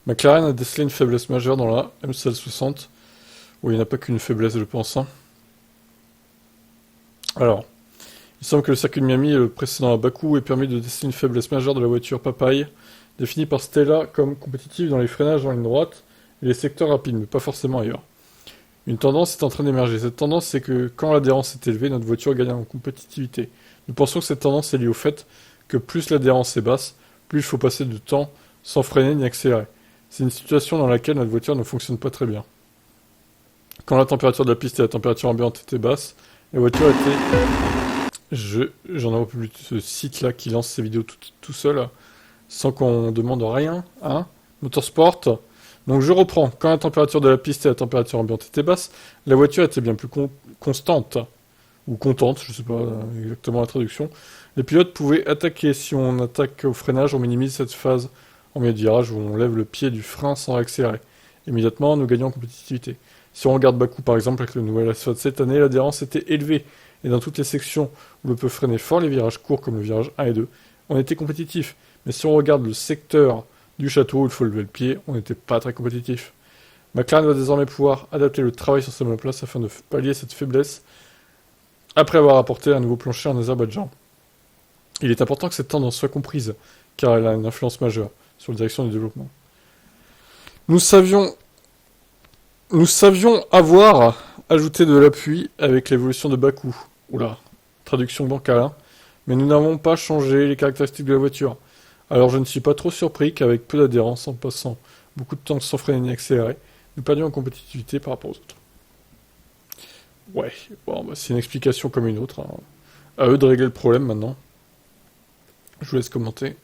McLaren a décelé une faiblesse majeure dans la MCL60. Où il n'y en a pas qu'une faiblesse, je pense, hein. Alors, il semble que le circuit de Miami et le précédent à Bakou aient permis de déceler une faiblesse majeure de la voiture Papaye, définie par Stella comme compétitive dans les freinages en ligne droite et les secteurs rapides, mais pas forcément ailleurs. Une tendance est en train d'émerger. Cette tendance, c'est que quand l'adhérence est élevée, notre voiture gagne en compétitivité. Nous pensons que cette tendance est liée au fait que plus l'adhérence est basse, plus il faut passer de temps sans freiner ni accélérer. C'est une situation dans laquelle notre voiture ne fonctionne pas très bien. Quand la température de la piste et la température ambiante étaient basses, la voiture était... J'en ai plus de ce site-là qui lance ses vidéos tout seul, sans qu'on demande rien, hein. Motorsport. Donc je reprends. Quand la température de la piste et la température ambiante étaient basses, la voiture était bien plus constante. Ou contente, je sais pas exactement la traduction. Les pilotes pouvaient attaquer. Si on attaque au freinage, on minimise cette phase en milieu de virage où on lève le pied du frein sans accélérer. Immédiatement, nous gagnons en compétitivité. Si on regarde Bakou par exemple avec le nouvel asphalte cette année, l'adhérence était élevée. Et dans toutes les sections où on peut freiner fort les virages courts comme le virage 1 et 2, on était compétitif. Mais si on regarde le secteur du château où il faut lever le pied, on n'était pas très compétitif. McLaren va désormais pouvoir adapter le travail sur sa monoplace afin de pallier cette faiblesse après avoir apporté un nouveau plancher en Azerbaïdjan. Il est important que cette tendance soit comprise, car elle a une influence majeure sur la direction du développement. Nous savions avoir ajouté de l'appui avec l'évolution de Bakou. Oula, traduction bancale, hein. Mais nous n'avons pas changé les caractéristiques de la voiture. Alors je ne suis pas trop surpris qu'avec peu d'adhérence, en passant beaucoup de temps sans freiner ni accélérer, nous perdions en compétitivité par rapport aux autres. Ouais, bon, bah, c'est une explication comme une autre, hein. À eux de régler le problème maintenant. Je vous laisse commenter.